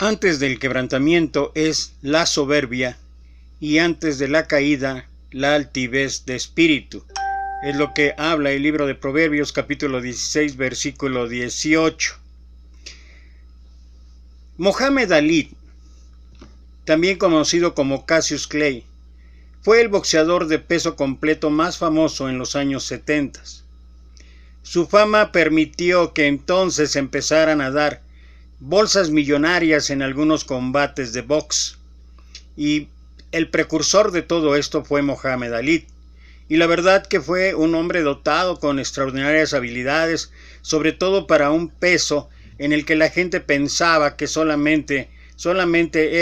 Antes del quebrantamiento es la soberbia y antes de la caída la altivez de espíritu. Es lo que habla el libro de Proverbios capítulo 16 versículo 18. Mohamed Ali, también conocido como Cassius Clay, fue el boxeador de peso completo más famoso en los años 70. Su fama permitió que entonces empezaran a dar bolsas millonarias en algunos combates de box. Y el precursor de todo esto fue Mohamed Ali. Y la verdad que fue un hombre dotado con extraordinarias habilidades, sobre todo para un peso en el que la gente pensaba que solamente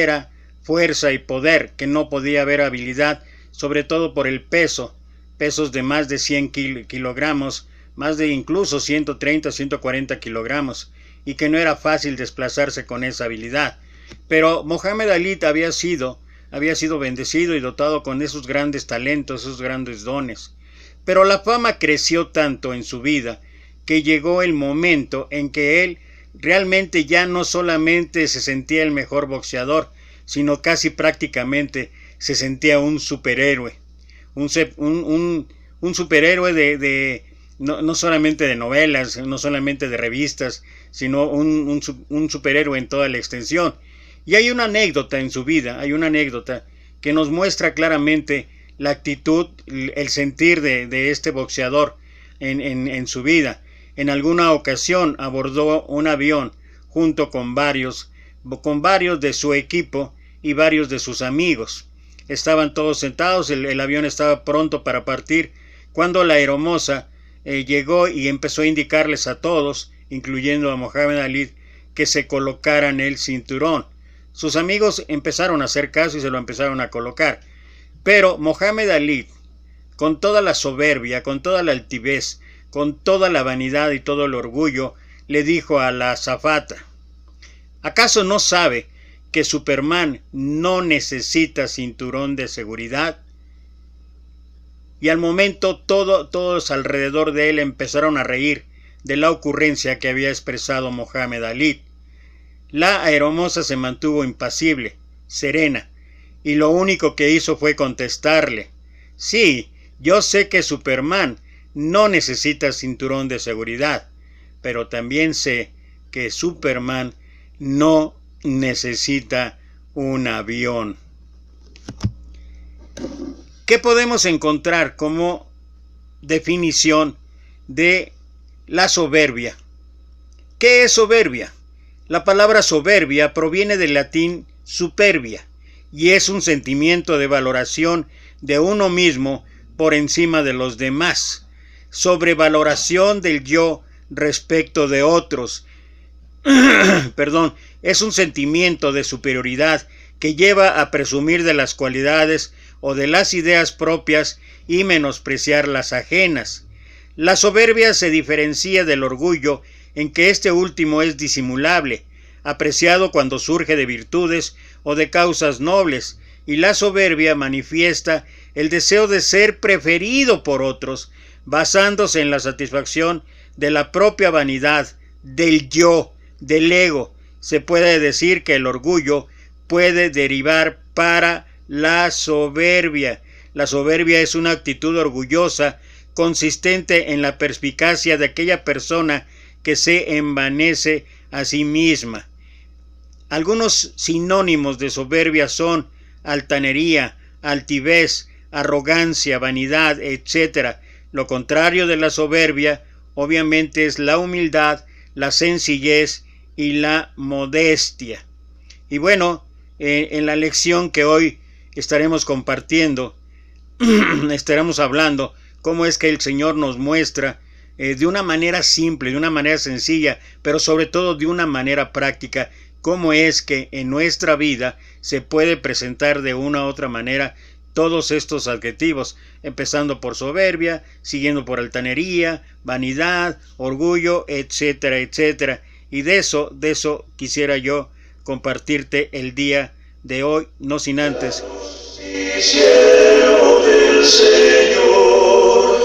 era fuerza y poder, que no podía haber habilidad, sobre todo por el pesos de más de 100 kilogramos, más de incluso 130, 140 kilogramos, y que no era fácil desplazarse con esa habilidad. Pero Mohamed Ali había sido bendecido y dotado con esos grandes talentos, esos grandes dones. Pero la fama creció tanto en su vida que llegó el momento en que él realmente ya no solamente se sentía el mejor boxeador, sino casi prácticamente se sentía un superhéroe. Un superhéroe no solamente de novelas, no solamente de revistas, sino un superhéroe en toda la extensión. Y hay una anécdota en su vida, que nos muestra claramente la actitud, el sentir de este boxeador en su vida. En alguna ocasión abordó un avión junto con varios de su equipo y varios de sus amigos. Estaban todos sentados, el avión estaba pronto para partir, cuando la aeromoza llegó y empezó a indicarles a todos, incluyendo a Mohamed Ali, que se colocaran el cinturón. Sus amigos empezaron a hacer caso y se lo empezaron a colocar. Pero Mohamed Ali, con toda la soberbia, con toda la altivez, con toda la vanidad y todo el orgullo, le dijo a la azafata: ¿acaso no sabe que Superman no necesita cinturón de seguridad? Y al momento todos alrededor de él empezaron a reír de la ocurrencia que había expresado Mohamed Ali. La aeromoza se mantuvo impasible, serena, y lo único que hizo fue contestarle: sí, yo sé que Superman no necesita cinturón de seguridad, pero también sé que Superman no necesita un avión. ¿Qué podemos encontrar como definición de la soberbia? ¿Qué es soberbia? La palabra soberbia proviene del latín superbia y es un sentimiento de valoración de uno mismo por encima de los demás, sobrevaloración del yo respecto de otros. Es un sentimiento de superioridad que lleva a presumir de las cualidades o de las ideas propias y menospreciar las ajenas. La soberbia se diferencia del orgullo en que este último es disimulable, apreciado cuando surge de virtudes o de causas nobles, y la soberbia manifiesta el deseo de ser preferido por otros, basándose en la satisfacción de la propia vanidad, del yo, del ego. Se puede decir que el orgullo puede derivar para la soberbia. La soberbia es una actitud orgullosa consistente en la perspicacia de aquella persona que se envanece a sí misma. Algunos sinónimos de soberbia son altanería, altivez, arrogancia, vanidad, etc. Lo contrario de la soberbia, obviamente, es la humildad, la sencillez y la modestia. Y bueno, en la lección que hoy estaremos compartiendo, estaremos hablando cómo es que el Señor nos muestra de una manera simple, de una manera sencilla, pero sobre todo de una manera práctica, cómo es que en nuestra vida se puede presentar de una u otra manera todos estos adjetivos, empezando por soberbia, siguiendo por altanería, vanidad, orgullo, etcétera, etcétera. Y de eso quisiera yo compartirte el día de hoy, no sin antes. Siervo del Señor,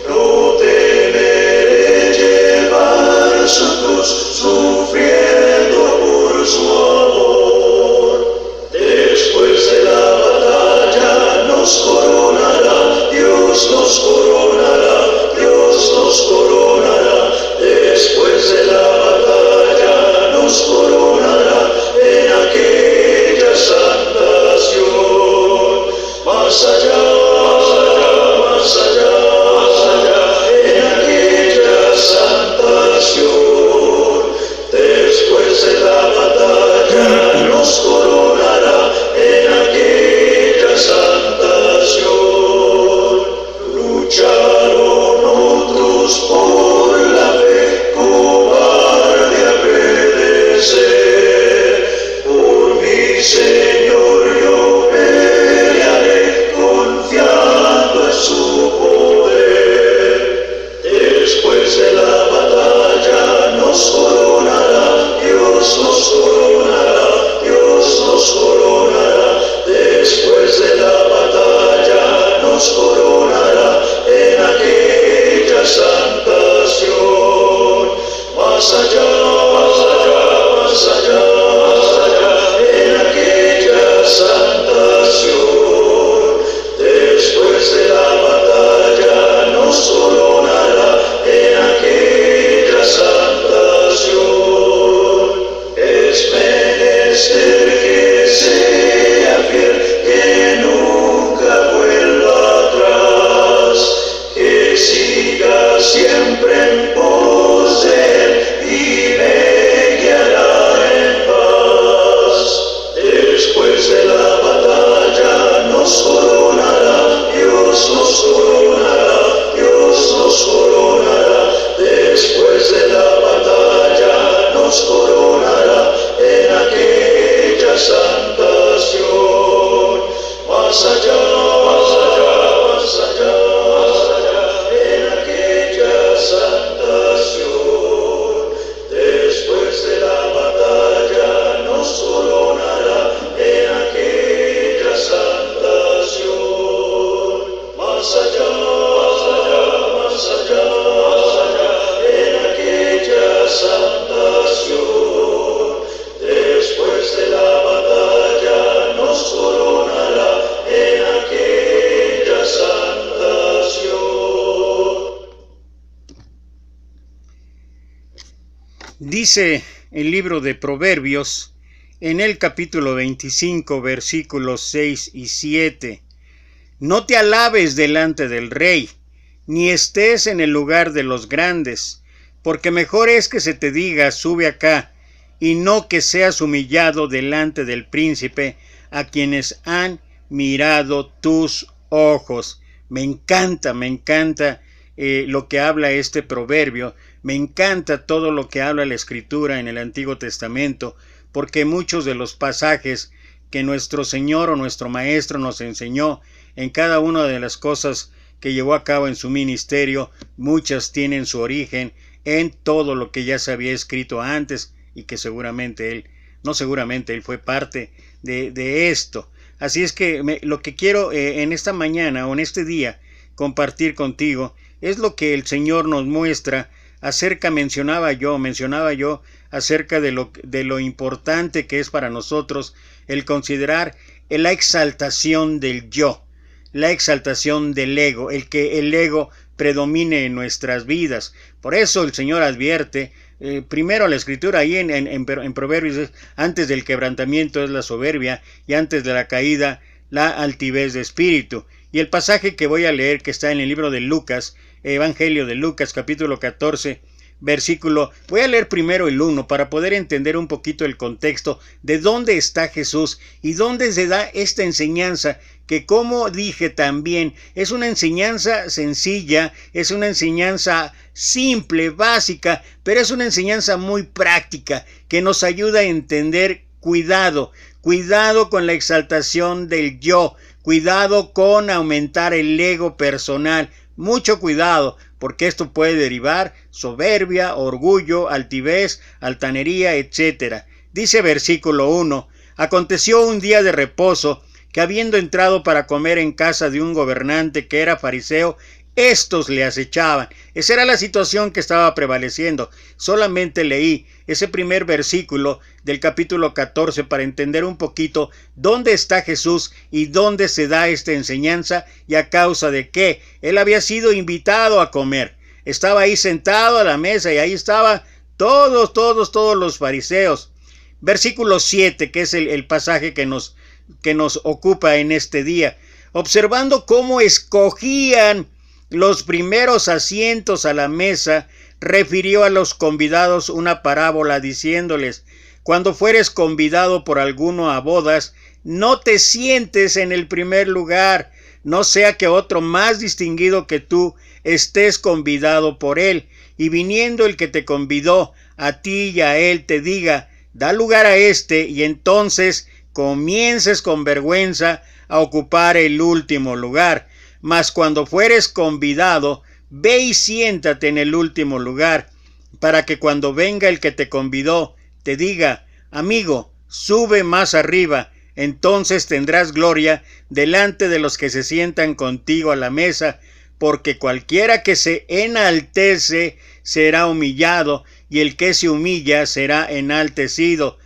no temeré llevar su cruz, sufriendo por su amor. Dice el libro de Proverbios en el capítulo 25, versículos 6 y 7. No te alabes delante del rey, ni estés en el lugar de los grandes, porque mejor es que se te diga sube acá, y no que seas humillado delante del príncipe, a quienes han mirado tus ojos. Me encanta lo que habla este proverbio, me encanta todo lo que habla la Escritura en el Antiguo Testamento, porque muchos de los pasajes que nuestro Señor o nuestro Maestro nos enseñó en cada una de las cosas que llevó a cabo en su ministerio, muchas tienen su origen en todo lo que ya se había escrito antes y que seguramente él fue parte de esto. Así es que lo que quiero en esta mañana o en este día compartir contigo es lo que el Señor nos muestra acerca, mencionaba yo acerca de lo importante que es para nosotros el considerar la exaltación del yo, la exaltación del ego, el que el ego predomine en nuestras vidas. Por eso el Señor advierte, primero la Escritura ahí en Proverbios, antes del quebrantamiento es la soberbia y antes de la caída la altivez de espíritu. Y el pasaje que voy a leer, que está en el libro de Lucas, Evangelio de Lucas, capítulo 14, versículo, voy a leer primero el 1 para poder entender un poquito el contexto de dónde está Jesús y dónde se da esta enseñanza, que como dije también, es una enseñanza sencilla, es una enseñanza simple, básica, pero es una enseñanza muy práctica, que nos ayuda a entender cuidado con la exaltación del yo, cuidado con aumentar el ego personal, mucho cuidado, porque esto puede derivar soberbia, orgullo, altivez, altanería, etc. Dice versículo 1, aconteció un día de reposo, que habiendo entrado para comer en casa de un gobernante que era fariseo, estos le acechaban. Esa era la situación que estaba prevaleciendo. Solamente leí ese primer versículo del capítulo 14 para entender un poquito dónde está Jesús y dónde se da esta enseñanza y a causa de qué. Él había sido invitado a comer. Estaba ahí sentado a la mesa y ahí estaban todos los fariseos. Versículo 7, que es el pasaje que nos ocupa en este día. Observando cómo escogían los primeros asientos a la mesa, refirió a los convidados una parábola diciéndoles: cuando fueres convidado por alguno a bodas, no te sientes en el primer lugar, no sea que otro más distinguido que tú estés convidado por él, y viniendo el que te convidó a ti y a él te diga: da lugar a este, y entonces comiences con vergüenza a ocupar el último lugar. Mas cuando fueres convidado, ve y siéntate en el último lugar, para que cuando venga el que te convidó, te diga: amigo, sube más arriba, entonces tendrás gloria delante de los que se sientan contigo a la mesa, porque cualquiera que se enaltece será humillado, y el que se humilla será enaltecido.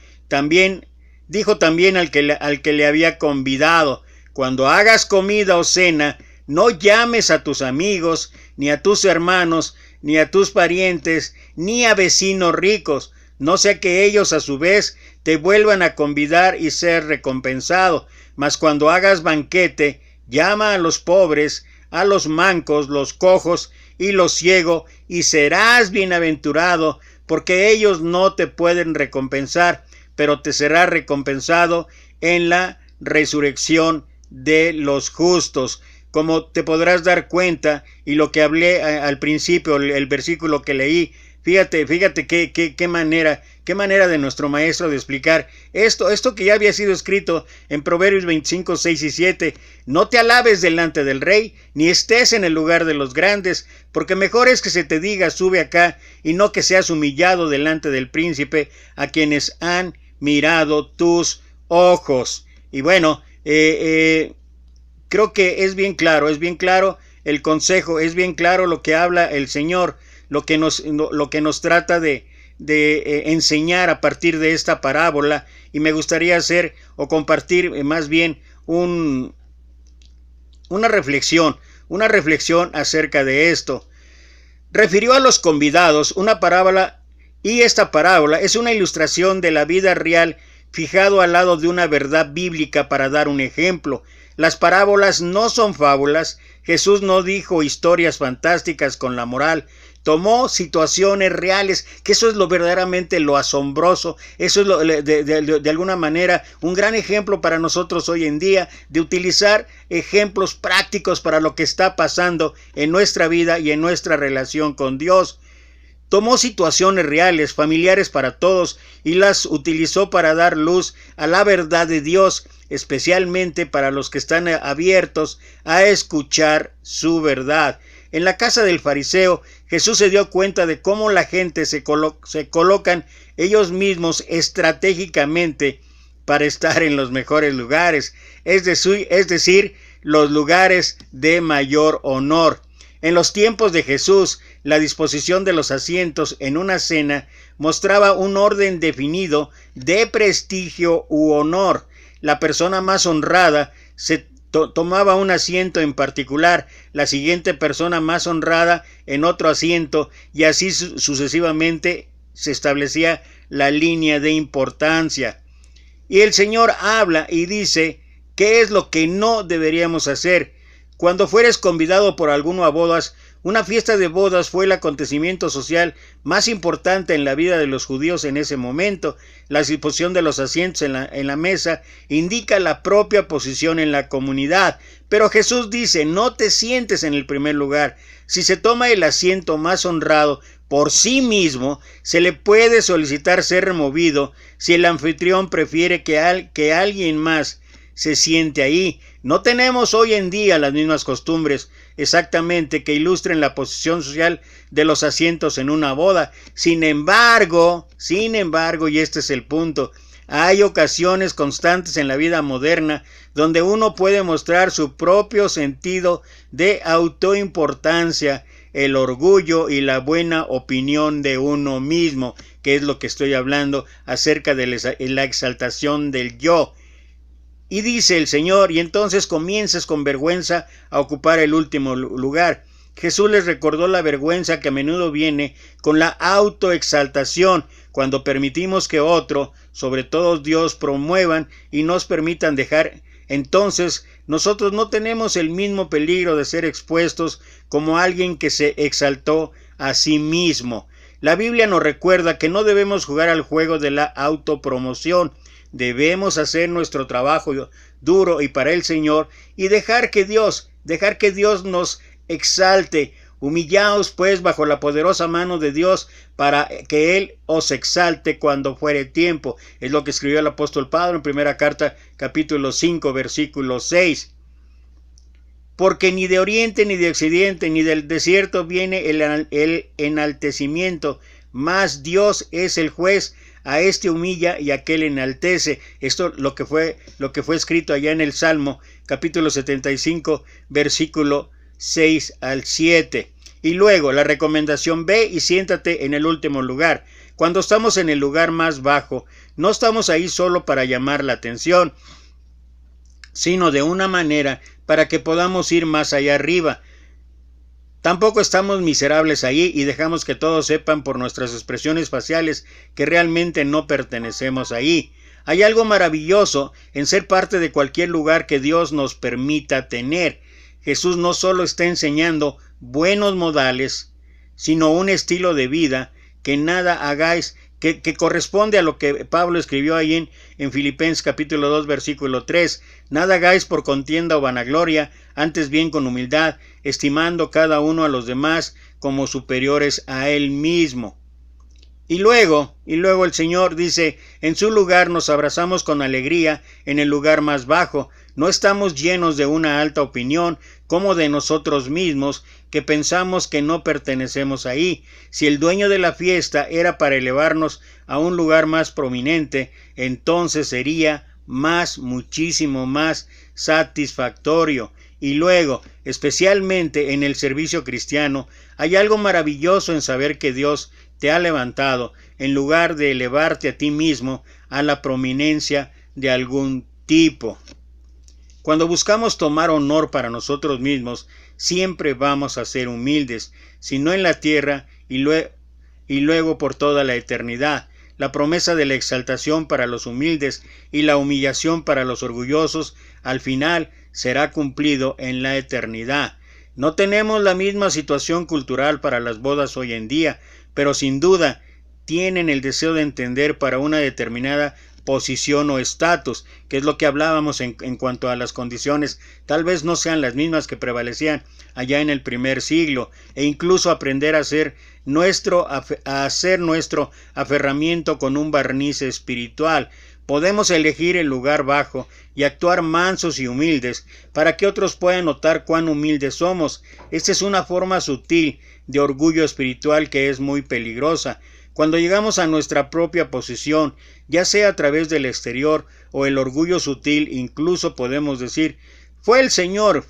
Dijo también al que le había convidado: cuando hagas comida o cena, no llames a tus amigos, ni a tus hermanos, ni a tus parientes, ni a vecinos ricos, no sea que ellos a su vez te vuelvan a convidar y ser recompensado. Mas cuando hagas banquete, llama a los pobres, a los mancos, los cojos y los ciegos, y serás bienaventurado, porque ellos no te pueden recompensar, pero te será recompensado en la resurrección de los justos. Como te podrás dar cuenta, y lo que hablé al principio, el versículo que leí, fíjate qué manera de nuestro maestro de explicar esto que ya había sido escrito en Proverbios 25, 6 y 7. No te alabes delante del rey, ni estés en el lugar de los grandes, porque mejor es que se te diga sube acá, y no que seas humillado delante del príncipe, a quienes han mirado tus ojos. Y bueno, creo que es bien claro el consejo, es bien claro lo que habla el Señor, lo que nos trata de enseñar a partir de esta parábola, y me gustaría hacer o compartir más bien una reflexión acerca de esto. Refirió a los convidados una parábola Y esta parábola es una ilustración de la vida real fijado al lado de una verdad bíblica para dar un ejemplo. Las parábolas no son fábulas. Jesús no dijo historias fantásticas con la moral. Tomó situaciones reales, que eso es lo verdaderamente lo asombroso. Eso es de alguna manera un gran ejemplo para nosotros hoy en día, de utilizar ejemplos prácticos para lo que está pasando en nuestra vida y en nuestra relación con Dios. Tomó situaciones reales, familiares para todos, y las utilizó para dar luz a la verdad de Dios, especialmente para los que están abiertos a escuchar su verdad. En la casa del fariseo, Jesús se dio cuenta de cómo la gente se colocan ellos mismos estratégicamente para estar en los mejores lugares, es decir, los lugares de mayor honor. En los tiempos de Jesús, la disposición de los asientos en una cena mostraba un orden definido de prestigio u honor. La persona más honrada tomaba un asiento en particular, la siguiente persona más honrada en otro asiento, y así sucesivamente se establecía la línea de importancia. Y el Señor habla y dice qué es lo que no deberíamos hacer. Cuando fueres convidado por alguno a bodas, una fiesta de bodas fue el acontecimiento social más importante en la vida de los judíos en ese momento. La disposición de los asientos en la mesa indica la propia posición en la comunidad. Pero Jesús dice, no te sientes en el primer lugar. Si se toma el asiento más honrado por sí mismo, se le puede solicitar ser removido si el anfitrión prefiere que alguien más se siente ahí. No tenemos hoy en día las mismas costumbres exactamente que ilustren la posición social de los asientos en una boda. Sin embargo, y este es el punto, hay ocasiones constantes en la vida moderna donde uno puede mostrar su propio sentido de autoimportancia, el orgullo y la buena opinión de uno mismo, que es lo que estoy hablando acerca de la exaltación del yo. Y dice el Señor, y entonces comienzas con vergüenza a ocupar el último lugar. Jesús les recordó la vergüenza que a menudo viene con la autoexaltación, cuando permitimos que otro, sobre todo Dios, promuevan y nos permitan dejar. Entonces nosotros no tenemos el mismo peligro de ser expuestos como alguien que se exaltó a sí mismo. La Biblia nos recuerda que no debemos jugar al juego de la autopromoción. Debemos hacer nuestro trabajo duro y para el Señor y dejar que Dios nos exalte. Humillaos pues bajo la poderosa mano de Dios para que Él os exalte cuando fuere tiempo. Es lo que escribió el apóstol Pablo en primera carta, capítulo 5, versículo 6. Porque ni de oriente, ni de occidente, ni del desierto viene el enaltecimiento, mas Dios es el juez. A este humilla y a aquel enaltece. Esto lo que fue escrito allá en el Salmo, capítulo 75, versículo 6 al 7. Y luego la recomendación: ve y siéntate en el último lugar. Cuando estamos en el lugar más bajo, no estamos ahí solo para llamar la atención, sino de una manera para que podamos ir más allá arriba. Tampoco estamos miserables ahí y dejamos que todos sepan por nuestras expresiones faciales que realmente no pertenecemos ahí. Hay algo maravilloso en ser parte de cualquier lugar que Dios nos permita tener. Jesús no solo está enseñando buenos modales, sino un estilo de vida que nada hagáis, que corresponde a lo que Pablo escribió ahí en Filipenses capítulo 2 versículo 3. Nada hagáis por contienda o vanagloria, antes bien con humildad, estimando cada uno a los demás como superiores a él mismo. Y luego el Señor dice, en su lugar nos abrazamos con alegría en el lugar más bajo. No estamos llenos de una alta opinión como de nosotros mismos, que pensamos que no pertenecemos ahí. Si el dueño de la fiesta era para elevarnos a un lugar más prominente, entonces sería muchísimo más satisfactorio. Y luego, especialmente en el servicio cristiano, hay algo maravilloso en saber que Dios te ha levantado en lugar de elevarte a ti mismo a la prominencia de algún tipo. Cuando buscamos tomar honor para nosotros mismos, siempre vamos a ser humildes, si no en la tierra y y luego por toda la eternidad. La promesa de la exaltación para los humildes y la humillación para los orgullosos al final será cumplido en la eternidad. No tenemos la misma situación cultural para las bodas hoy en día, pero sin duda tienen el deseo de entender para una determinada posición o estatus, que es lo que hablábamos en cuanto a las condiciones, tal vez no sean las mismas que prevalecían allá en el primer siglo, e incluso aprender a hacer nuestro aferramiento con un barniz espiritual. Podemos elegir el lugar bajo y actuar mansos y humildes para que otros puedan notar cuán humildes somos. Esta es una forma sutil de orgullo espiritual que es muy peligrosa. Cuando llegamos a nuestra propia posición, ya sea a través del exterior o el orgullo sutil, incluso podemos decir, fue el Señor,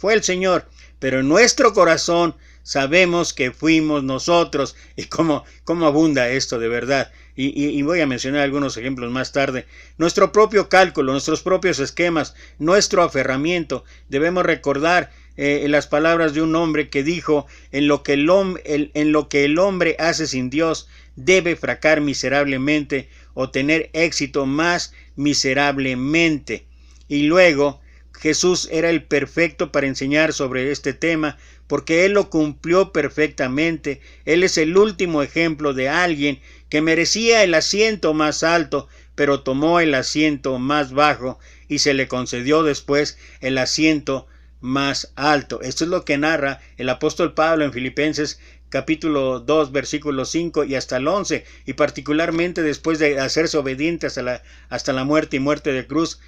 pero en nuestro corazón sabemos que fuimos nosotros. Y cómo abunda esto de verdad. Y voy a mencionar algunos ejemplos más tarde. Nuestro propio cálculo, nuestros propios esquemas, nuestro aferramiento. Debemos recordar las palabras de un hombre que dijo, en lo que el hombre hace sin Dios, debe fracassar miserablemente o tener éxito más miserablemente. Y luego, Jesús era el perfecto para enseñar sobre este tema, porque Él lo cumplió perfectamente. Él es el último ejemplo de alguien que merecía el asiento más alto, pero tomó el asiento más bajo y se le concedió después el asiento más alto. Esto es lo que narra el apóstol Pablo en Filipenses capítulo 2, versículos 5 y hasta el 11, y particularmente después de hacerse obediente hasta la muerte y muerte de cruz,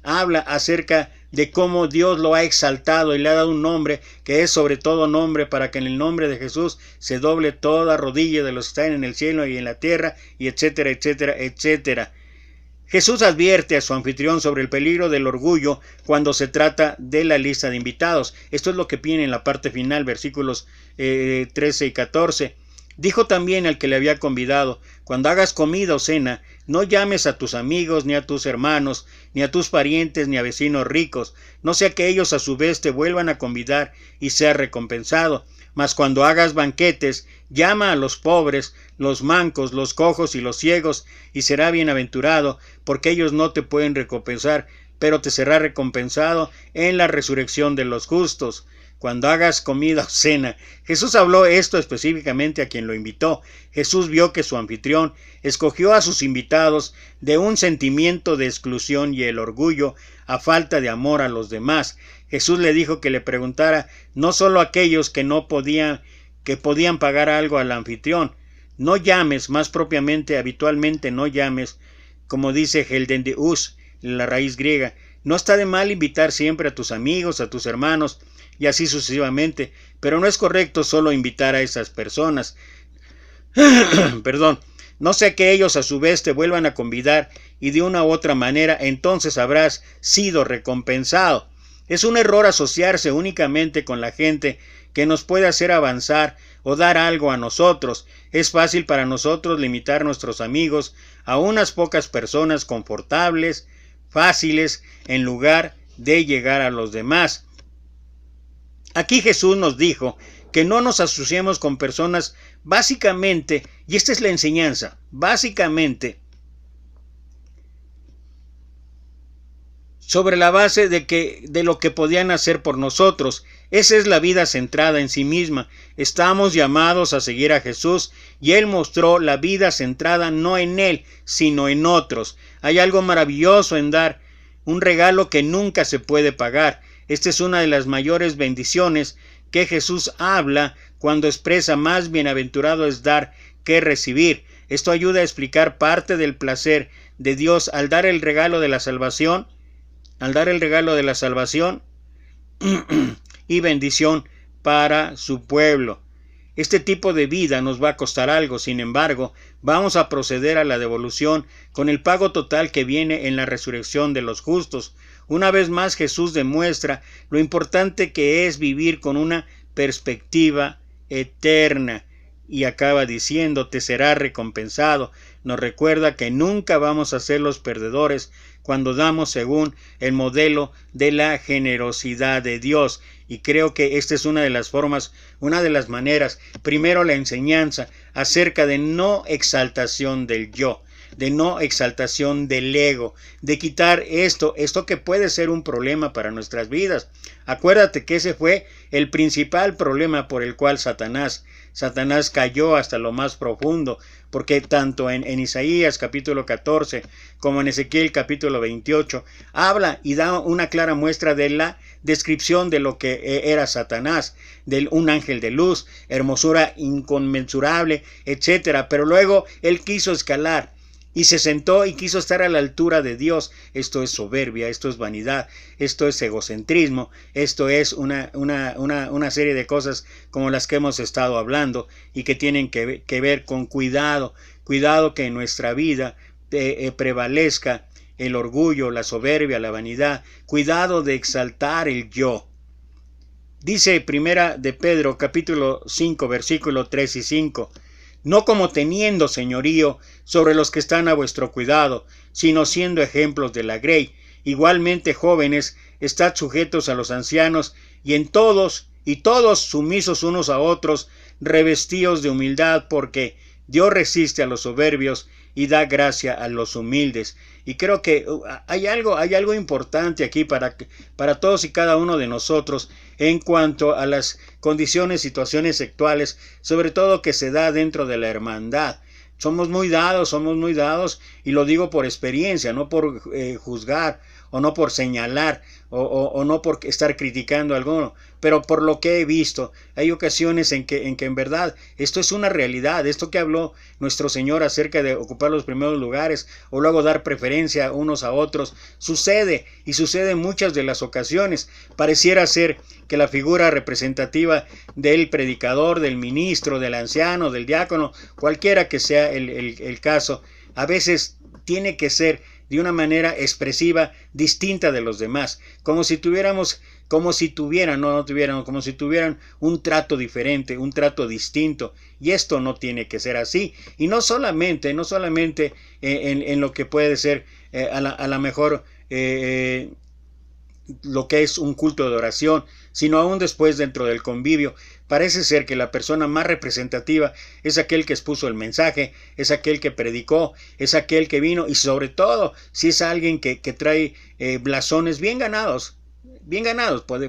habla acerca de cómo Dios lo ha exaltado y le ha dado un nombre que es sobre todo nombre, para que en el nombre de Jesús se doble toda rodilla de los que están en el cielo y en la tierra, y etcétera, etcétera, etcétera. Jesús advierte a su anfitrión sobre el peligro del orgullo cuando se trata de la lista de invitados. Esto es lo que viene en la parte final, versículos 13 y 14. Dijo también al que le había convidado, cuando hagas comida o cena, no llames a tus amigos, ni a tus hermanos, ni a tus parientes, ni a vecinos ricos, no sea que ellos a su vez te vuelvan a convidar y seas recompensado. Mas cuando hagas banquetes, llama a los pobres, los mancos, los cojos y los ciegos, y será bienaventurado, porque ellos no te pueden recompensar, pero te será recompensado en la resurrección de los justos. Cuando hagas comida o cena. Jesús habló esto específicamente a quien lo invitó. Jesús vio que su anfitrión escogió a sus invitados de un sentimiento de exclusión y el orgullo, a falta de amor a los demás. Jesús le dijo que le preguntara no solo a aquellos que podían pagar algo al anfitrión. No llames, más propiamente, habitualmente no llames, como dice heldendeus, la raíz griega. No está de mal invitar siempre a tus amigos, a tus hermanos, y así sucesivamente, pero no es correcto solo invitar a esas personas. Perdón, no sea que ellos a su vez te vuelvan a convidar y de una u otra manera entonces habrás sido recompensado. Es un error asociarse únicamente con la gente que nos puede hacer avanzar o dar algo a nosotros. Es fácil para nosotros limitar nuestros amigos a unas pocas personas confortables, fáciles, en lugar de llegar a los demás. Aquí Jesús nos dijo que no nos asociemos con personas básicamente, y esta es la enseñanza, básicamente sobre la base de lo que podían hacer por nosotros. Esa es la vida centrada en sí misma. Estamos llamados a seguir a Jesús y Él mostró la vida centrada no en Él, sino en otros. Hay algo maravilloso en dar, un regalo que nunca se puede pagar. Esta es una de las mayores bendiciones que Jesús habla cuando expresa más bienaventurado es dar que recibir. Esto ayuda a explicar parte del placer de Dios al dar el regalo de la salvación, y bendición para su pueblo. Este tipo de vida nos va a costar algo, sin embargo, vamos a proceder a la devolución con el pago total que viene en la resurrección de los justos. Una vez más Jesús demuestra lo importante que es vivir con una perspectiva eterna y acaba diciendo, te será recompensado. nos recuerda que nunca vamos a ser los perdedores cuando damos según el modelo de la generosidad de Dios. Y creo que esta es una de las formas, una de las maneras. Primero, la enseñanza acerca de no exaltación del yo, de no exaltación del ego, de quitar esto que puede ser un problema para nuestras vidas. Acuérdate que ese fue el principal problema por el cual Satanás cayó hasta lo más profundo, porque tanto en Isaías capítulo 14 como en Ezequiel capítulo 28 habla y da una clara muestra de la descripción de lo que era Satanás, de un ángel de luz, hermosura inconmensurable, etcétera. Pero luego él quiso escalar y se sentó y quiso estar a la altura de Dios. Esto es soberbia, esto es vanidad, esto es egocentrismo, esto es una serie de cosas como las que hemos estado hablando y que tienen que ver con cuidado que en nuestra vida prevalezca el orgullo, la soberbia, la vanidad, cuidado de exaltar el yo. Dice Primera de Pedro capítulo 5 versículo 3 y 5, no como teniendo señorío sobre los que están a vuestro cuidado, sino siendo ejemplos de la grey. Igualmente, jóvenes, estad sujetos a los ancianos, y todos sumisos unos a otros, revestidos de humildad, porque Dios resiste a los soberbios y da gracia a los humildes. Y creo que hay algo importante aquí para todos y cada uno de nosotros en cuanto a las condiciones, situaciones actuales, sobre todo que se da dentro de la hermandad. Somos muy dados, y lo digo por experiencia, no por juzgar, o no por señalar, o no por estar criticando a alguno, pero por lo que he visto. Hay ocasiones en que en verdad esto es una realidad, esto que habló nuestro Señor acerca de ocupar los primeros lugares, o luego dar preferencia unos a otros, sucede, y sucede en muchas de las ocasiones. Pareciera ser que la figura representativa del predicador, del ministro, del anciano, del diácono, cualquiera que sea el caso, a veces tiene que ser de una manera expresiva distinta de los demás, como si tuvieran un trato diferente, un trato distinto, y esto no tiene que ser así. Y no solamente en lo que puede ser a la mejor lo que es un culto de oración, sino aún después dentro del convivio. Parece ser que la persona más representativa es aquel que expuso el mensaje, es aquel que predicó, es aquel que vino, y sobre todo si es alguien que trae blasones bien ganados,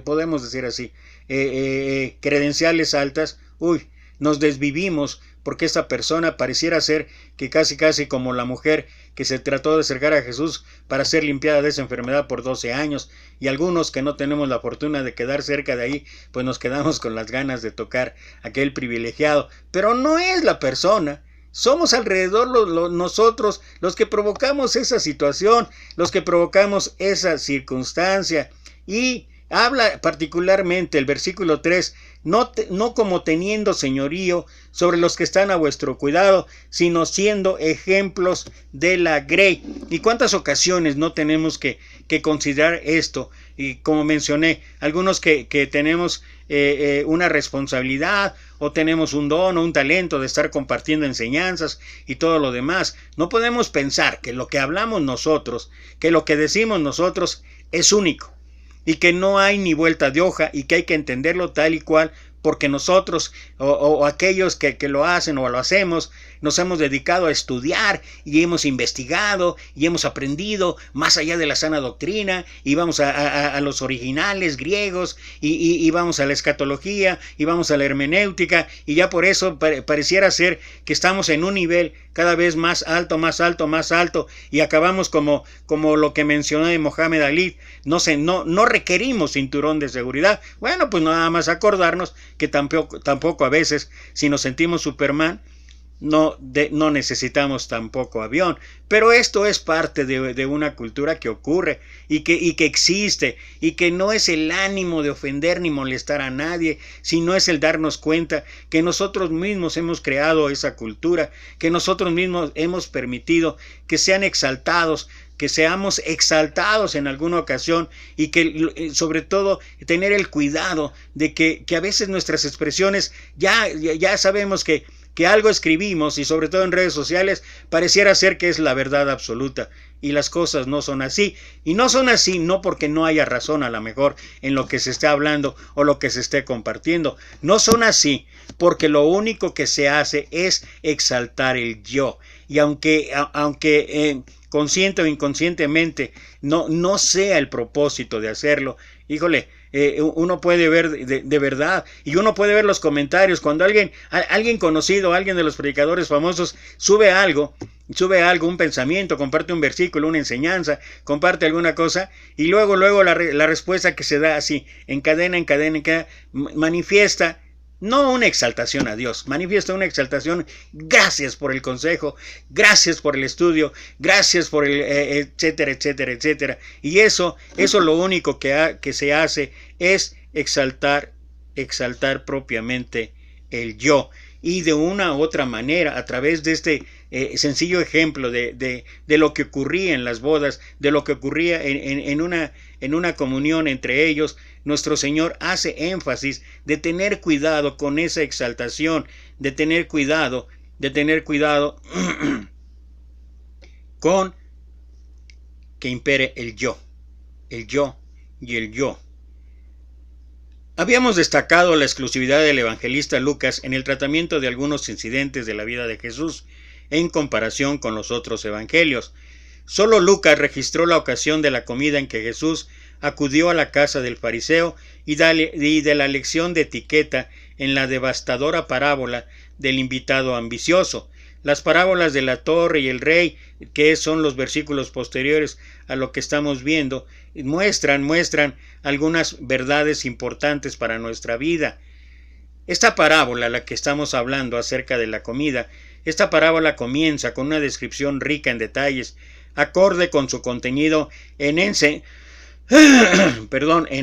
podemos decir así, credenciales altas. Nos desvivimos porque esta persona pareciera ser que casi como la mujer que se trató de acercar a Jesús para ser limpiada de esa enfermedad por 12 años, y algunos que no tenemos la fortuna de quedar cerca de ahí, pues nos quedamos con las ganas de tocar a aquel privilegiado, pero no es la persona. Somos alrededor nosotros los que provocamos esa situación, los que provocamos esa circunstancia. Y habla particularmente el versículo 3, no como teniendo señorío sobre los que están a vuestro cuidado, sino siendo ejemplos de la grey. ¿Y cuántas ocasiones no tenemos que considerar esto? Y como mencioné, algunos que tenemos una responsabilidad, o tenemos un don o un talento de estar compartiendo enseñanzas y todo lo demás, no podemos pensar que lo que hablamos nosotros, que lo que decimos nosotros es único, y que no hay ni vuelta de hoja, y que hay que entenderlo tal y cual, porque nosotros o aquellos que lo hacen o lo hacemos, nos hemos dedicado a estudiar y hemos investigado y hemos aprendido más allá de la sana doctrina, y vamos a los originales griegos, y vamos a la escatología, y vamos a la hermenéutica, y ya por eso pareciera ser que estamos en un nivel cada vez más alto, y acabamos como lo que mencioné de Mohamed Ali. No requerimos cinturón de seguridad. Bueno, pues nada más acordarnos que tampoco a veces, si nos sentimos Superman, no necesitamos tampoco avión. Pero esto es parte de una cultura que ocurre y que existe, y que no es el ánimo de ofender ni molestar a nadie, sino es el darnos cuenta que nosotros mismos hemos creado esa cultura, que nosotros mismos hemos permitido que sean exaltados, que seamos exaltados en alguna ocasión, y que sobre todo tener el cuidado de que a veces nuestras expresiones ya sabemos que que algo escribimos, y sobre todo en redes sociales, pareciera ser que es la verdad absoluta. Y las cosas no son así. Y no son así no porque no haya razón a lo mejor en lo que se esté hablando o lo que se esté compartiendo. No son así porque lo único que se hace es exaltar el yo. Y aunque consciente o inconscientemente no sea el propósito de hacerlo, híjole, uno puede ver de verdad, y uno puede ver los comentarios cuando alguien conocido, alguien de los predicadores famosos sube algo, un pensamiento, comparte un versículo, una enseñanza, comparte alguna cosa, y luego la respuesta que se da así, en cadena, manifiesta no una exaltación a Dios, manifiesta una exaltación, gracias por el consejo, gracias por el estudio, gracias por el etcétera, etcétera, etcétera. Y eso lo único que se hace es exaltar propiamente el yo. Y de una u otra manera, a través de este sencillo ejemplo de lo que ocurría en las bodas, de lo que ocurría en una comunión entre ellos, nuestro Señor hace énfasis de tener cuidado con esa exaltación, de tener cuidado con que impere el yo y el yo. Habíamos destacado la exclusividad del evangelista Lucas en el tratamiento de algunos incidentes de la vida de Jesús en comparación con los otros evangelios. Solo Lucas registró la ocasión de la comida en que Jesús acudió a la casa del fariseo y de la lección de etiqueta en la devastadora parábola del invitado ambicioso. Las parábolas de la torre y el rey, que son los versículos posteriores a lo que estamos viendo, muestran algunas verdades importantes para nuestra vida. Esta parábola, la que estamos hablando acerca de la comida, esta parábola comienza con una descripción rica en detalles, acorde con su contenido en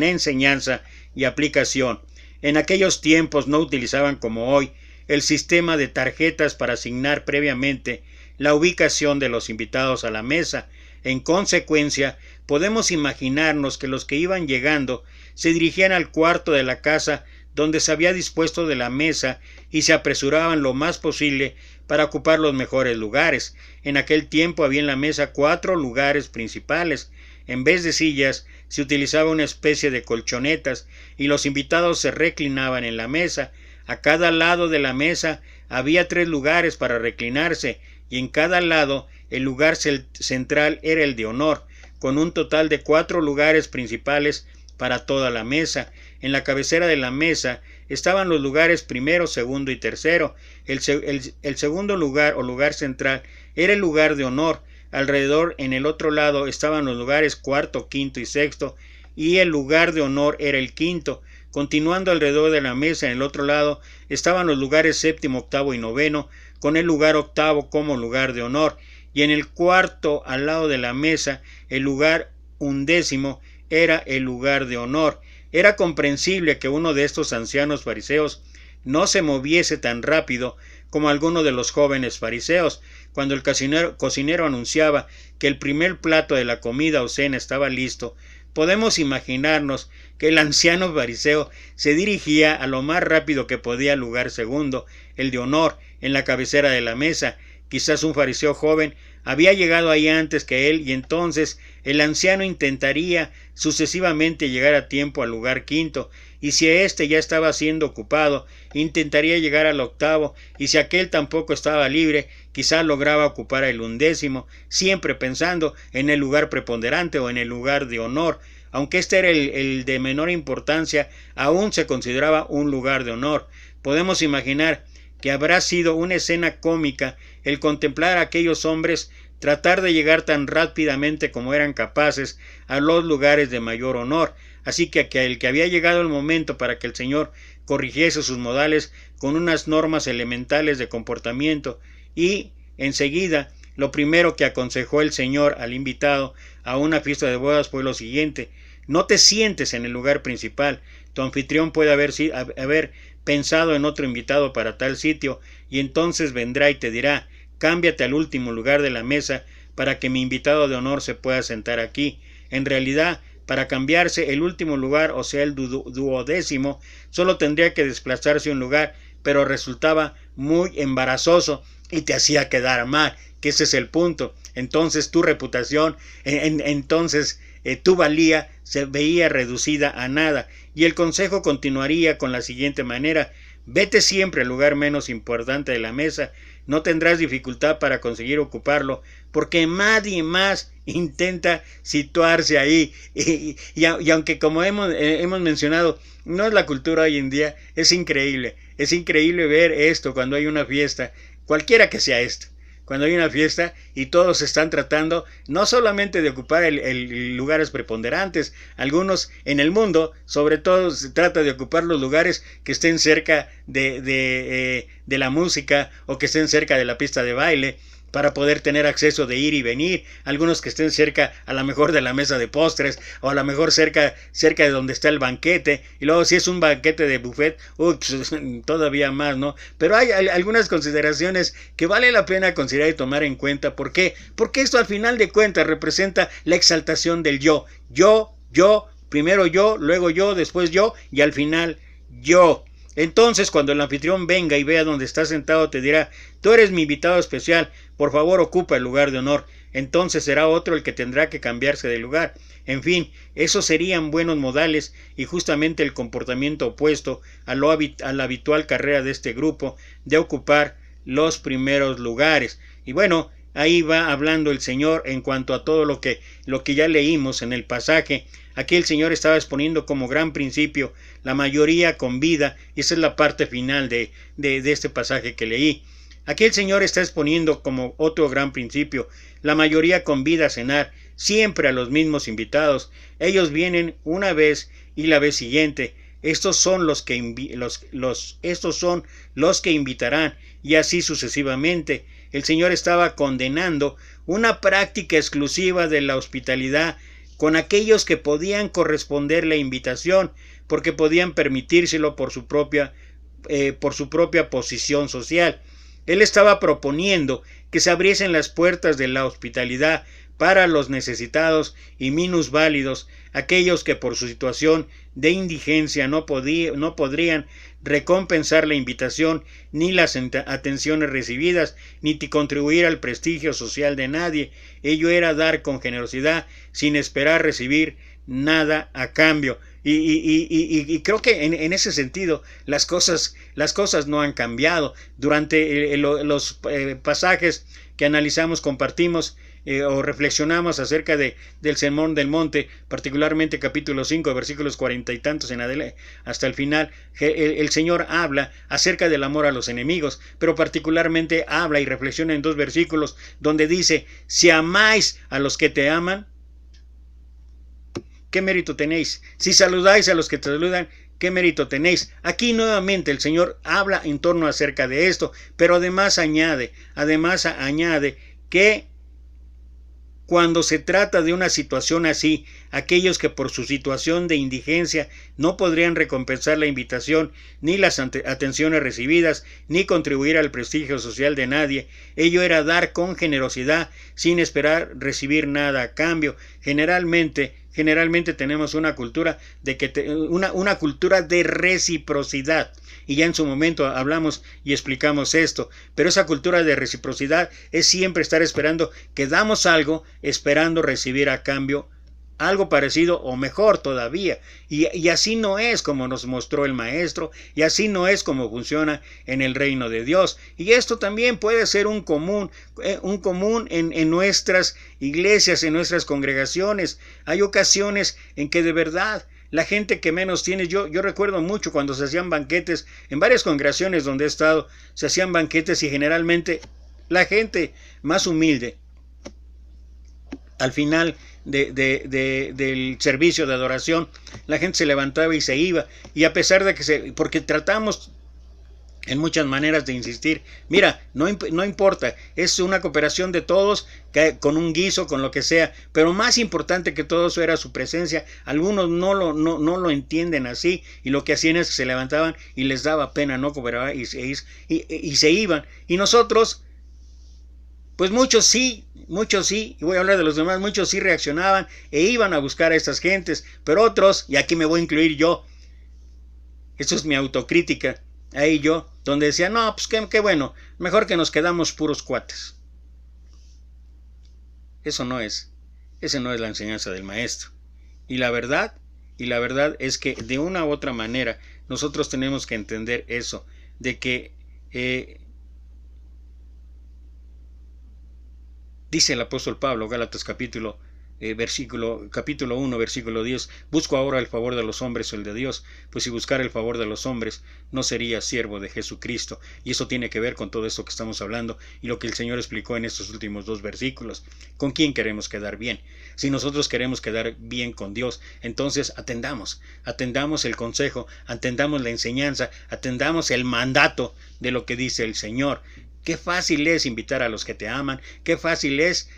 enseñanza y aplicación. En aquellos tiempos no utilizaban como hoy el sistema de tarjetas para asignar previamente la ubicación de los invitados a la mesa. En consecuencia, podemos imaginarnos que los que iban llegando se dirigían al cuarto de la casa donde se había dispuesto de la mesa y se apresuraban lo más posible para ocupar los mejores lugares. En aquel tiempo había en la mesa 4 lugares principales. En vez de sillas, se utilizaba una especie de colchonetas y los invitados se reclinaban en la mesa. A cada lado de la mesa había 3 lugares para reclinarse y en cada lado el lugar central era el de honor, con un total de 4 lugares principales para toda la mesa. En la cabecera de la mesa estaban los lugares primero, segundo y tercero. El segundo lugar o lugar central era el lugar de honor. Alrededor, en el otro lado, estaban los lugares cuarto, quinto y sexto, y el lugar de honor era el quinto. Continuando alrededor de la mesa, en el otro lado, estaban los lugares séptimo, octavo y noveno, con el lugar octavo como lugar de honor, y en el cuarto, al lado de la mesa, el lugar undécimo era el lugar de honor. Era comprensible que uno de estos ancianos fariseos no se moviese tan rápido como alguno de los jóvenes fariseos. Cuando el cocinero anunciaba que el primer plato de la comida o cena estaba listo, podemos imaginarnos que el anciano fariseo se dirigía a lo más rápido que podía al lugar segundo, el de honor, en la cabecera de la mesa. Quizás un fariseo joven había llegado ahí antes que él y entonces el anciano intentaría sucesivamente llegar a tiempo al lugar quinto, y si éste ya estaba siendo ocupado, intentaría llegar al octavo, y si aquel tampoco estaba libre, quizá lograba ocupar el undécimo, siempre pensando en el lugar preponderante o en el lugar de honor. Aunque este era el de menor importancia, aún se consideraba un lugar de honor. Podemos imaginar que habrá sido una escena cómica el contemplar a aquellos hombres tratar de llegar tan rápidamente como eran capaces a los lugares de mayor honor. Así que el que había llegado el momento para que el Señor corrigiese sus modales con unas normas elementales de comportamiento, y enseguida lo primero que aconsejó el Señor al invitado a una fiesta de bodas fue lo siguiente: no te sientes en el lugar principal, tu anfitrión puede haber pensado en otro invitado para tal sitio, y entonces vendrá y te dirá: cámbiate al último lugar de la mesa para que mi invitado de honor se pueda sentar aquí. En realidad, para cambiarse el último lugar, o sea el duodécimo, solo tendría que desplazarse un lugar, pero resultaba muy embarazoso y te hacía quedar mal, que ese es el punto. Entonces tu reputación, tu valía se veía reducida a nada. Y el consejo continuaría con la siguiente manera: vete siempre al lugar menos importante de la mesa, no tendrás dificultad para conseguir ocuparlo, porque nadie más intenta situarse ahí. Y aunque, como hemos mencionado, no es la cultura hoy en día, es increíble ver esto cuando hay una fiesta, cualquiera que sea esto. Cuando hay una fiesta y todos están tratando no solamente de ocupar lugares preponderantes, algunos en el mundo, sobre todo se trata de ocupar los lugares que estén cerca de la música o que estén cerca de la pista de baile, para poder tener acceso de ir y venir, algunos que estén cerca a lo mejor de la mesa de postres, o a lo mejor cerca de donde está el banquete, y luego si es un banquete de buffet, todavía más, ¿no? Pero hay algunas consideraciones que vale la pena considerar y tomar en cuenta. ¿Por qué? Porque esto al final de cuentas representa la exaltación del yo, primero yo, luego yo, después yo, y al final yo. Entonces, cuando el anfitrión venga y vea donde estás sentado, te dirá: tú eres mi invitado especial, por favor ocupa el lugar de honor. Entonces será otro el que tendrá que cambiarse de lugar. En fin, esos serían buenos modales y justamente el comportamiento opuesto a la habitual carrera de este grupo de ocupar los primeros lugares. Y bueno, ahí va hablando el Señor en cuanto a todo lo que ya leímos en el pasaje. Aquí el Señor estaba exponiendo como gran principio la mayoría con vida, y esa es la parte final de este pasaje que leí. Aquí el Señor está exponiendo como otro gran principio la mayoría con vida a cenar, siempre a los mismos invitados. Ellos vienen una vez y la vez siguiente. Estos son los que invitarán, y así sucesivamente. El Señor estaba condenando una práctica exclusiva de la hospitalidad con aquellos que podían corresponder la invitación, porque podían permitírselo por su propia posición social. Él estaba proponiendo que se abriesen las puertas de la hospitalidad para los necesitados y minusválidos, aquellos que por su situación de indigencia no podrían recompensar la invitación ni las atenciones recibidas, ni contribuir al prestigio social de nadie. Ello era dar con generosidad sin esperar recibir nada a cambio. Y creo que en ese sentido las cosas no han cambiado. Durante los pasajes que analizamos, compartimos o reflexionamos acerca del Sermón del Monte, particularmente capítulo 5, versículos 40 y tantos en adelante hasta el final, el Señor habla acerca del amor a los enemigos, pero particularmente habla y reflexiona en 2 versículos donde dice: si amáis a los que te aman, ¿qué mérito tenéis? Si saludáis a los que te saludan, ¿qué mérito tenéis? Aquí nuevamente el Señor habla en torno acerca de esto, pero además añade que cuando se trata de una situación así, aquellos que por su situación de indigencia no podrían recompensar la invitación, ni las atenciones recibidas, ni contribuir al prestigio social de nadie, ello era dar con generosidad, sin esperar recibir nada a cambio. Generalmente tenemos una cultura una cultura de reciprocidad, y ya en su momento hablamos y explicamos esto, pero esa cultura de reciprocidad es siempre estar esperando que damos algo, esperando recibir a cambio algo parecido o mejor todavía, y así no es como nos mostró el Maestro, y así no es como funciona en el reino de Dios. Y esto también puede ser un común en nuestras iglesias, en nuestras congregaciones. Hay ocasiones en que de verdad la gente que menos tiene, yo recuerdo mucho cuando se hacían banquetes en varias congregaciones donde he estado, se hacían banquetes y generalmente la gente más humilde, al final del servicio de adoración, la gente se levantaba y se iba, y a pesar de porque tratamos en muchas maneras de insistir, mira, no importa, es una cooperación de todos, con un guiso, con lo que sea, pero más importante que todo eso era su presencia. Algunos no lo entienden así, y lo que hacían es que se levantaban y les daba pena no cooperar y se iban, y nosotros, pues muchos sí, y voy a hablar de los demás, muchos sí reaccionaban e iban a buscar a estas gentes, pero otros, y aquí me voy a incluir yo, esto es mi autocrítica, ahí yo, donde decía, no, pues qué bueno, mejor que nos quedamos puros cuates. Esa no es la enseñanza del maestro. Y la verdad es que de una u otra manera nosotros tenemos que entender eso, de que dice el apóstol Pablo, Gálatas capítulo 1, versículo 10, busco ahora el favor de los hombres o el de Dios, pues si buscara el favor de los hombres no sería siervo de Jesucristo. Y eso tiene que ver con todo esto que estamos hablando y lo que el Señor explicó en estos últimos 2 versículos. ¿Con quién queremos quedar bien? Si nosotros queremos quedar bien con Dios, entonces atendamos el consejo, atendamos la enseñanza, atendamos el mandato de lo que dice el Señor. Qué fácil es invitar a los que te aman, qué fácil es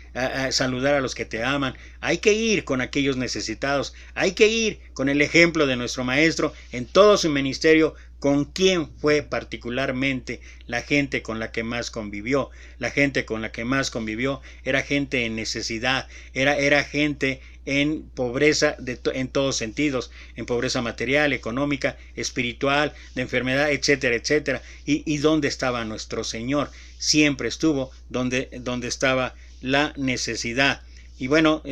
saludar a los que te aman. Hay que ir con aquellos necesitados, hay que ir con el ejemplo de nuestro Maestro en todo su ministerio, con quien fue particularmente la gente con la que más convivió. La gente con la que más convivió era gente en necesidad, era gente en pobreza en todos sentidos, en pobreza material, económica, espiritual, de enfermedad, etcétera, etcétera. ¿Y dónde estaba nuestro Señor? Siempre estuvo donde estaba la necesidad. Y bueno,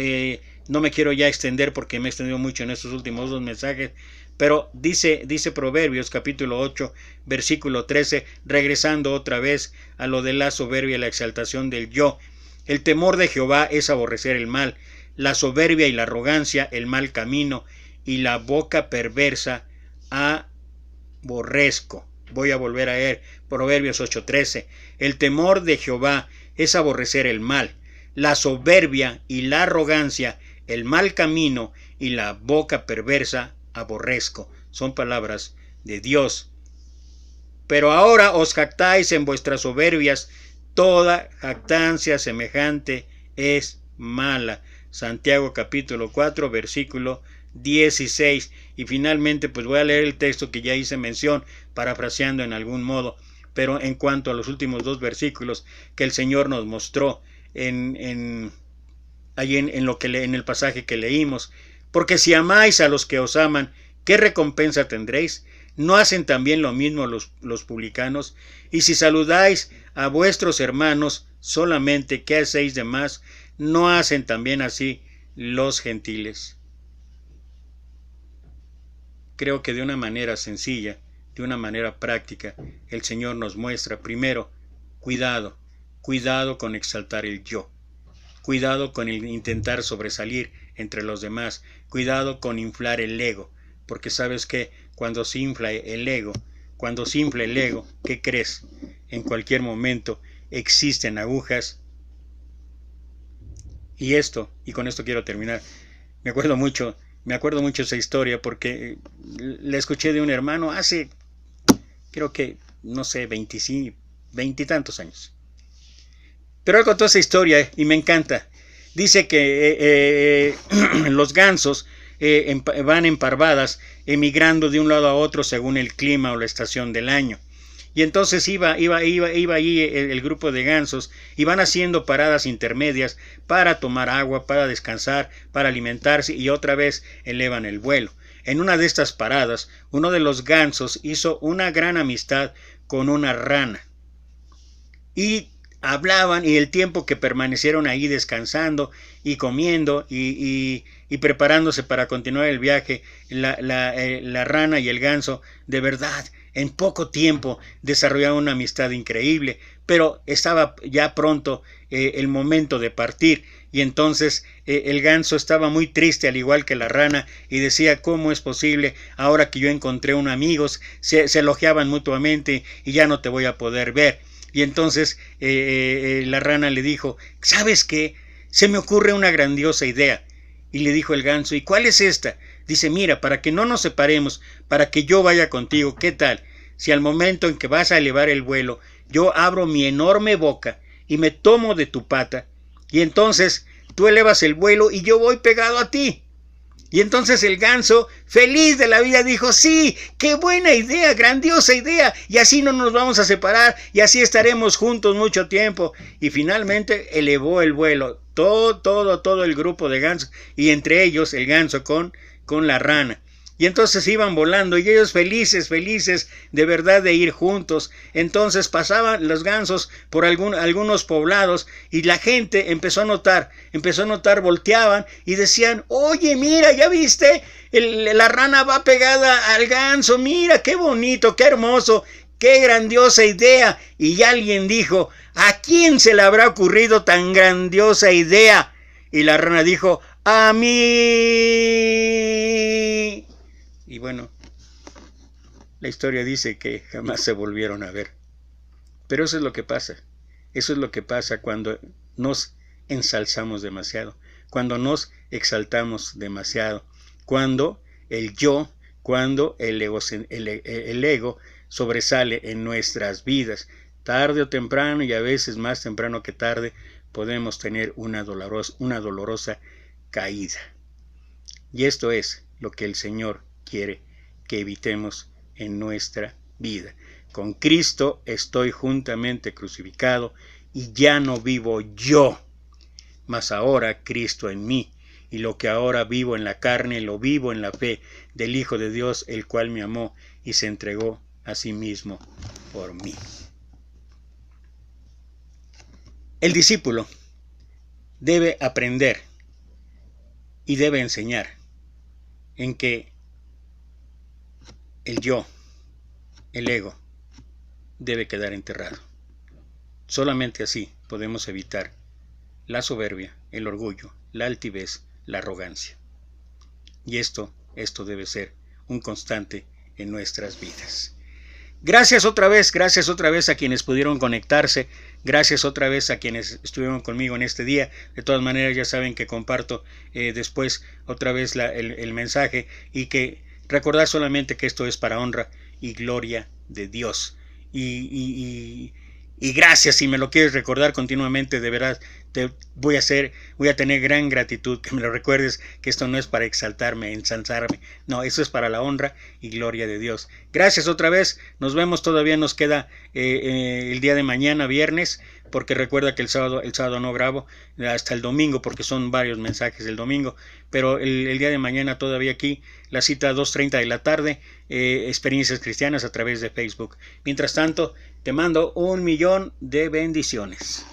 no me quiero ya extender porque me he extendido mucho en estos últimos 2 mensajes, pero dice Proverbios capítulo 8, versículo 13, regresando otra vez a lo de la soberbia y la exaltación del yo. El temor de Jehová es aborrecer el mal, la soberbia y la arrogancia, el mal camino, y la boca perversa aborrezco. Voy a volver a leer Proverbios 8:13. El temor de Jehová es aborrecer el mal, la soberbia y la arrogancia, el mal camino y la boca perversa aborrezco. Son palabras de Dios. Pero ahora os jactáis en vuestras soberbias, toda jactancia semejante es mala. Santiago capítulo 4, versículo 16. Y finalmente pues voy a leer el texto que ya hice mención, parafraseando en algún modo, pero en cuanto a los últimos 2 versículos que el Señor nos mostró en el pasaje que leímos. Porque si amáis a los que os aman, ¿qué recompensa tendréis? ¿No hacen también lo mismo los publicanos? Y si saludáis a vuestros hermanos solamente, ¿qué hacéis de más? ¿No hacen también así los gentiles? Creo que de una manera sencilla, de una manera práctica, el Señor nos muestra primero, cuidado con exaltar el yo, cuidado con el intentar sobresalir entre los demás, cuidado con inflar el ego, porque sabes que cuando se infla el ego, ¿qué crees? En cualquier momento existen agujas. Y con esto quiero terminar. Me acuerdo mucho esa historia porque la escuché de un hermano hace, creo que, no sé, 20 y tantos años. Pero él contó esa historia y me encanta. Dice que los gansos van en parvadas, emigrando de un lado a otro según el clima o la estación del año. Y entonces iba allí el grupo de gansos y van haciendo paradas intermedias para tomar agua, para descansar, para alimentarse y otra vez elevan el vuelo. En una de estas paradas, uno de los gansos hizo una gran amistad con una rana. Y hablaban y el tiempo que permanecieron ahí descansando y comiendo y preparándose para continuar el viaje, la rana y el ganso de verdad en poco tiempo desarrollaron una amistad increíble, pero estaba ya pronto el momento de partir y entonces el ganso estaba muy triste al igual que la rana y decía ¿cómo es posible ahora que yo encontré un amigo? Se elogiaban mutuamente y ya no te voy a poder ver. Y entonces la rana le dijo, ¿sabes qué? Se me ocurre una grandiosa idea. Y le dijo el ganso, ¿y cuál es esta? Dice, mira, para que no nos separemos, para que yo vaya contigo, ¿qué tal? Si al momento en que vas a elevar el vuelo, yo abro mi enorme boca y me tomo de tu pata, y entonces tú elevas el vuelo y yo voy pegado a ti. Y entonces el ganso, feliz de la vida, dijo, sí, qué buena idea, grandiosa idea, y así no nos vamos a separar, y así estaremos juntos mucho tiempo. Y finalmente elevó el vuelo, todo el grupo de gansos, y entre ellos el ganso con la rana. Y entonces iban volando y ellos felices de verdad de ir juntos. Entonces pasaban los gansos por algunos poblados y la gente empezó a notar, volteaban y decían: oye, mira, ¿ya viste? La rana va pegada al ganso, mira, qué bonito, qué hermoso, qué grandiosa idea. Y alguien dijo: ¿a quién se le habrá ocurrido tan grandiosa idea? Y la rana dijo: a mí. Y bueno, la historia dice que jamás se volvieron a ver. Pero eso es lo que pasa. Eso es lo que pasa cuando nos ensalzamos demasiado, cuando nos exaltamos demasiado, cuando el yo, cuando el ego sobresale en nuestras vidas. Tarde o temprano, y a veces más temprano que tarde, podemos tener una dolorosa caída. Y esto es lo que el Señor quiere que evitemos en nuestra vida. Con Cristo estoy juntamente crucificado y ya no vivo yo, mas ahora Cristo en mí. Y lo que ahora vivo en la carne, lo vivo en la fe del Hijo de Dios, el cual me amó y se entregó a sí mismo por mí. El discípulo debe aprender y debe enseñar en que el yo, el ego, debe quedar enterrado. Solamente así podemos evitar la soberbia, el orgullo, la altivez, la arrogancia. Y esto debe ser un constante en nuestras vidas. Gracias otra vez a quienes pudieron conectarse, gracias otra vez a quienes estuvieron conmigo en este día. De todas maneras ya saben que comparto después otra vez el mensaje, y que recordar solamente que esto es para honra y gloria de Dios. Y gracias, si me lo quieres recordar continuamente, de verdad voy a tener gran gratitud que me lo recuerdes, que esto no es para exaltarme, ensalzarme, no, eso es para la honra y gloria de Dios. Gracias otra vez, nos vemos, todavía nos queda el día de mañana, viernes, porque recuerda que el sábado no grabo, hasta el domingo, porque son varios mensajes el domingo, pero el día de mañana todavía aquí, la cita 2:30 de la tarde, Experiencias Cristianas a través de Facebook. Mientras tanto, te mando 1,000,000 de bendiciones.